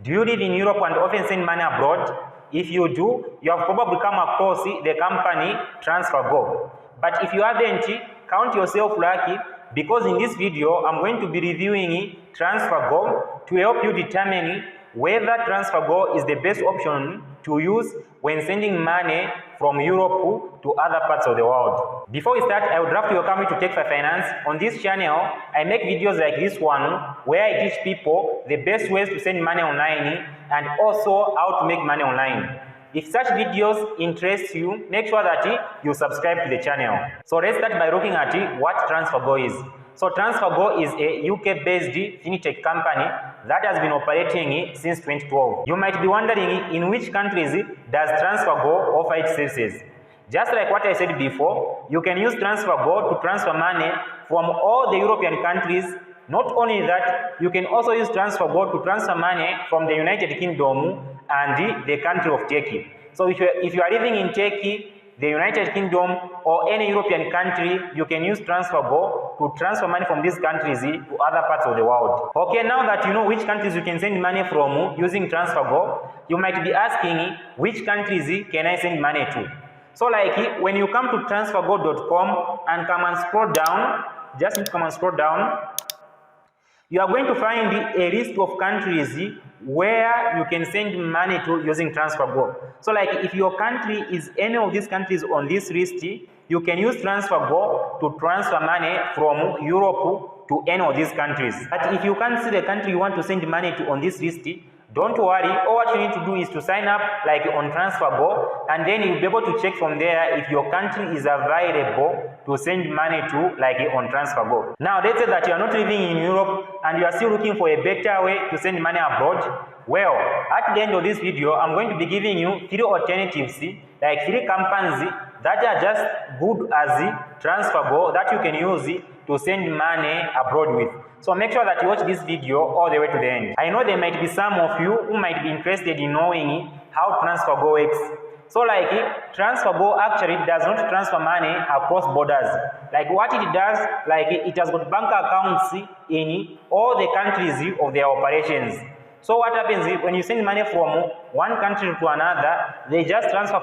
Do you live in Europe and often send money abroad? If you do, you have probably come across the company TransferGo. But if you haven't, count yourself lucky, because in this video I'm going to be reviewing TransferGo to help you determine whether TransferGo is the best option to use when sending money from Europe to other parts of the world. Before we start, I would love to welcome you to Tech for Finance. On this channel, I make videos like this one where I teach people the best ways to send money online and also how to make money online. If such videos interest you, make sure that you subscribe to the channel. So let's start by looking at what TransferGo is. So TransferGo is a UK-based fintech company that has been operating since 2012. You might be wondering in which countries does TransferGo offer its services. Just like what I said before, you can use TransferGo to transfer money from all the European countries. Not only that, you can also use TransferGo to transfer money from the United Kingdom and the country of Turkey. So if you are living in Turkey, the United Kingdom, or any European country, you can use TransferGo to transfer money from these countries to other parts of the world. Okay, now that you know which countries you can send money from using TransferGo, you might be asking which countries can I send money to? So like when you come to transfergo.com and come and scroll down, just come and scroll down, you are going to find a list of countries where you can send money to using TransferGo. So like if your country is any of these countries on this list, you can use TransferGo to transfer money from Europe to any of these countries. But if you can't see the country you want to send money to on this list, don't worry. All what you need to do is to sign up like on TransferGo, and then you'll be able to check from there if your country is available to send money to like on TransferGo. Now let's say that you are not living in Europe and you are still looking for a better way to send money abroad. Well, at the end of this video, I'm going to be giving you 3 alternatives, like 3 companies that are just good as TransferGo that you can use to send money abroad with. So make sure that you watch this video all the way to the end. I know there might be some of you who might be interested in knowing how TransferGo works. So like TransferGo actually does not transfer money across borders. Like what it does, like it has got bank accounts in all the countries of their operations. So what happens is when you send money from one country to another, they just transfer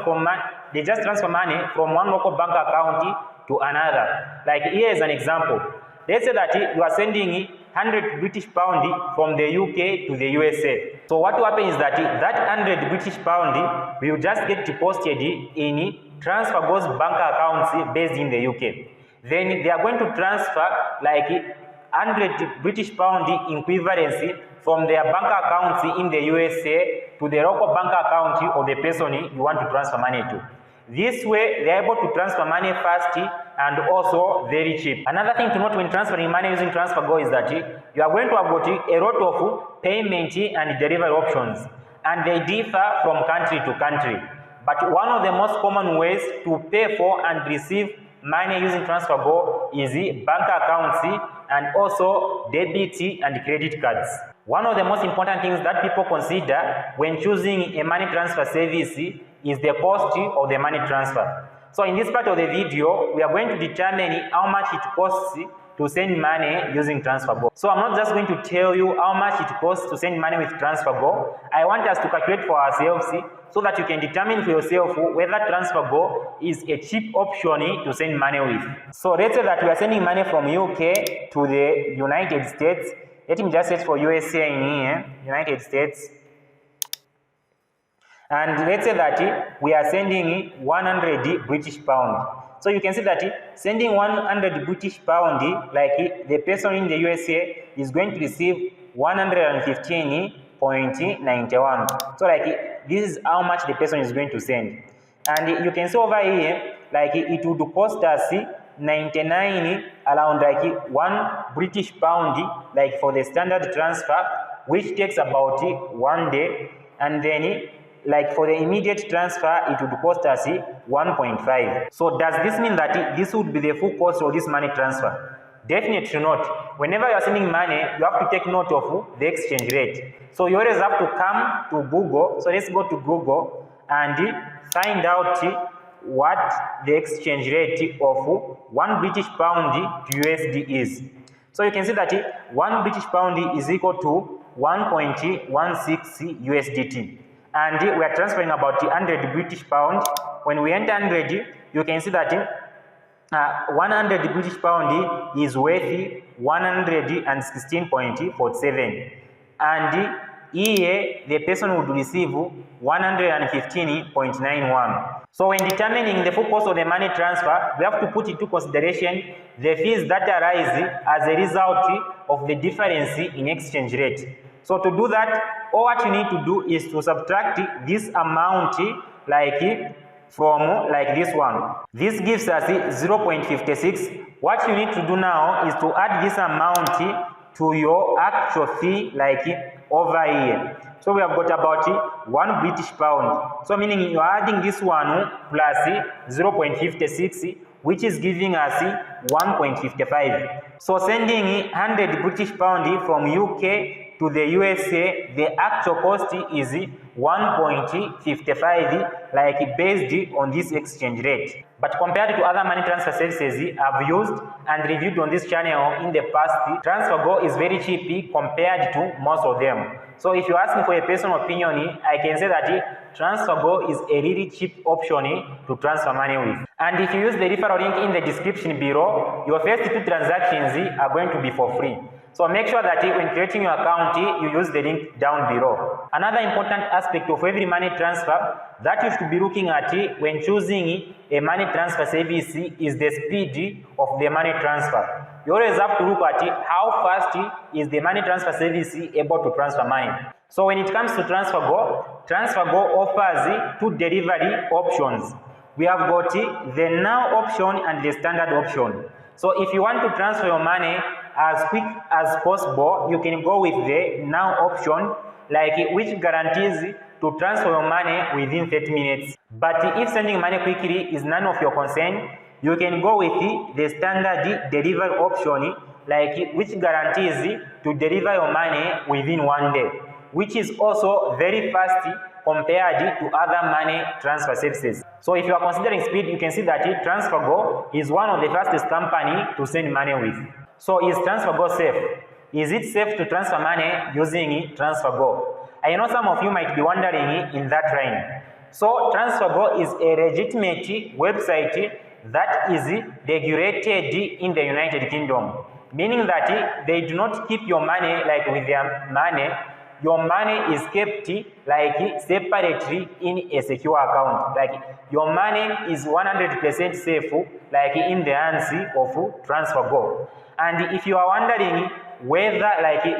money from one local bank account to another. Like here is an example. Let's say that you are sending 100 British pound from the UK to the USA. So what will happen is that that 100 British pound will just get deposited in TransferGo's bank accounts based in the UK. Then they are going to transfer like 100 British pound equivalence from their bank accounts in the USA to the local bank account of the person you want to transfer money to. This way, they are able to transfer money fast and also very cheap. Another thing to note when transferring money using TransferGo is that you are going to have got a lot of payment and delivery options, and they differ from country to country. But one of the most common ways to pay for and receive money using TransferGo is bank accounts and also debit and credit cards. One of the most important things that people consider when choosing a money transfer service is the cost of the money transfer. So in this part of the video, we are going to determine how much it costs to send money using TransferGo. So I'm not just going to tell you how much it costs to send money with TransferGo. I want us to calculate for ourselves so that you can determine for yourself whether TransferGo is a cheap option to send money with. So let's say that we are sending money from UK to the United States. Let me just search for USA in here, United States. And let's say that we are sending 100 British pound. So you can see that sending 100 British pound, like the person in the USA is going to receive 115.91. So like this is how much the person is going to send. And you can see over here, like it would cost us 99 around like 1 British pound, like for the standard transfer, which takes about 1 day. And then like for the immediate transfer, it would cost us 1.5. So does this mean that this would be the full cost of this money transfer? Definitely not. Whenever you are sending money, you have to take note of the exchange rate. So you always have to come to Google. So let's go to Google and find out what the exchange rate of 1 British pound to USD is. So you can see that 1 British pound is equal to 1.16 USDT. And we are transferring about 100 British pound. When we enter 100, you can see that 100 British pound is worth 116.47. And here the person would receive 115.91. So when determining the full cost of the money transfer, we have to put into consideration the fees that arise as a result of the difference in exchange rate. So to do that, all what you need to do is to subtract this amount from this one. This gives us 0.56. What you need to do now is to add this amount to your actual fee over here. So we have got about 1 British pound. So meaning you are adding this one plus 0.56, which is giving us 1.55. So sending 100 British pound from UK to the USA, the actual cost is 1.55, based on this exchange rate. But compared to other money transfer services I've used and reviewed on this channel in the past, TransferGo is very cheap compared to most of them. So if you ask me for a personal opinion, I can say that TransferGo is a really cheap option to transfer money with. And if you use the referral link in the description below, your first 2 transactions are going to be for free. So make sure that when creating your account, you use the link down below. Another important aspect of every money transfer that you should be looking at when choosing a money transfer service is the speed of the money transfer. You always have to look at how fast is the money transfer service able to transfer money. So when it comes to TransferGo offers 2 delivery options. We have got the now option and the standard option. So if you want to transfer your money as quick as possible, you can go with the now option, which guarantees to transfer your money within 30 minutes. But if sending money quickly is none of your concern, you can go with the standard delivery option, which guarantees to deliver your money within 1 day, which is also very fast compared to other money transfer services. So if you are considering speed, you can see that TransferGo is one of the fastest company to send money with. So is TransferGo safe? Is it safe to transfer money using TransferGo? I know some of you might be wondering in that line. So TransferGo is a legitimate website that is regulated in the United Kingdom, meaning that they do not keep your money with their money. Your money is kept separately in a secure account. Your money is 100% safe in the hands of TransferGo. And if you are wondering whether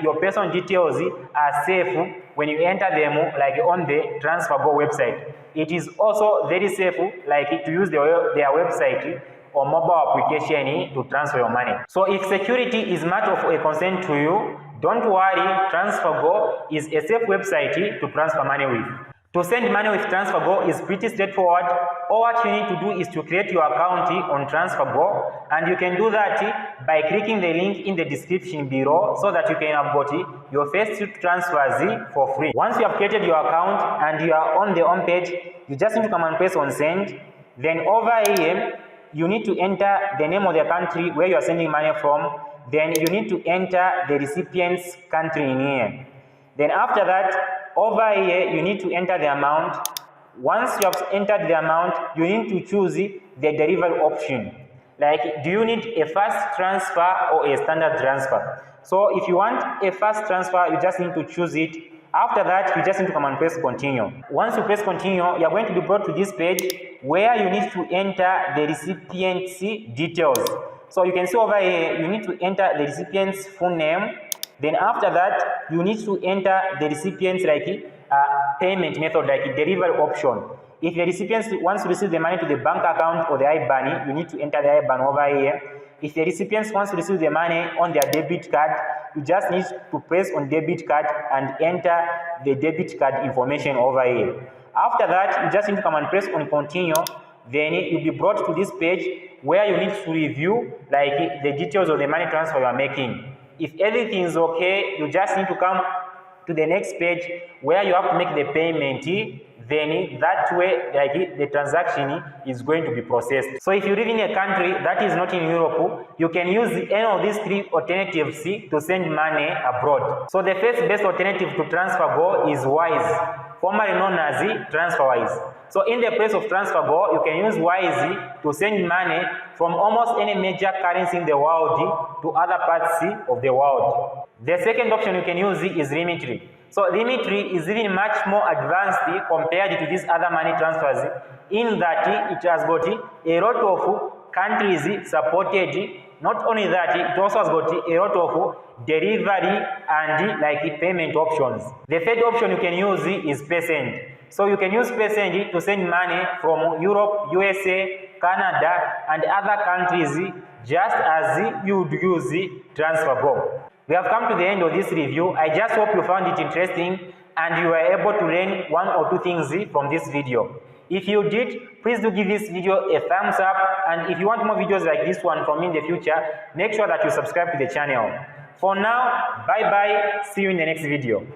your personal details are safe when you enter them on the TransferGo website, it is also very safe to use their website or mobile application to transfer your money. So if security is much of a concern to you, don't worry, TransferGo is a safe website to transfer money with. To send money with TransferGo is pretty straightforward. All what you need to do is to create your account on TransferGo, and you can do that by clicking the link in the description below so that you can have got your first 2 transfers for free. Once you have created your account and you are on the home page, you just need to come and press on send. Then over here, you need to enter the name of the country where you are sending money from. Then you need to enter the recipient's country in here. Then after that, over here, you need to enter the amount. Once you have entered the amount, you need to choose the delivery option. Do you need a fast transfer or a standard transfer? So if you want a fast transfer, you just need to choose it. After that, you just need to come and press continue. Once you press continue, you are going to be brought to this page where you need to enter the recipient's details. So you can see over here, you need to enter the recipient's full name. Then after that, you need to enter the recipient's payment method, delivery option. If the recipient wants to receive the money to the bank account or the IBAN, you need to enter the IBAN over here. If the recipient wants to receive the money on their debit card, you just need to press on debit card and enter the debit card information over here. After that, you just need to come and press on continue. Then you'll be brought to this page where you need to review the details of the money transfer you are making. If everything is okay, you just need to come to the next page where you have to make the payment then that way, like, the transaction is going to be processed. So if you live in a country that is not in Europe, you can use any of these three alternatives to send money abroad. So the first best alternative to TransferGo is Wise, formerly known as TransferWise. So in the place of TransferGo, you can use Wise to send money from almost any major currency in the world to other parts of the world. The second option you can use is Limitry. So Limitry is even much more advanced compared to these other money transfers, in that it has got a lot of countries supported. Not only that, it also has got a lot of delivery and like payment options. The third option you can use is PaySend. So you can use PaySend to send money from Europe, USA, Canada, and other countries, just as you would use TransferGo. We have come to the end of this review. I just hope you found it interesting and you were able to learn one or two things from this video. If you did, please do give this video a thumbs up, and if you want more videos like this one from me in the future, make sure that you subscribe to the channel. For now, bye bye, see you in the next video.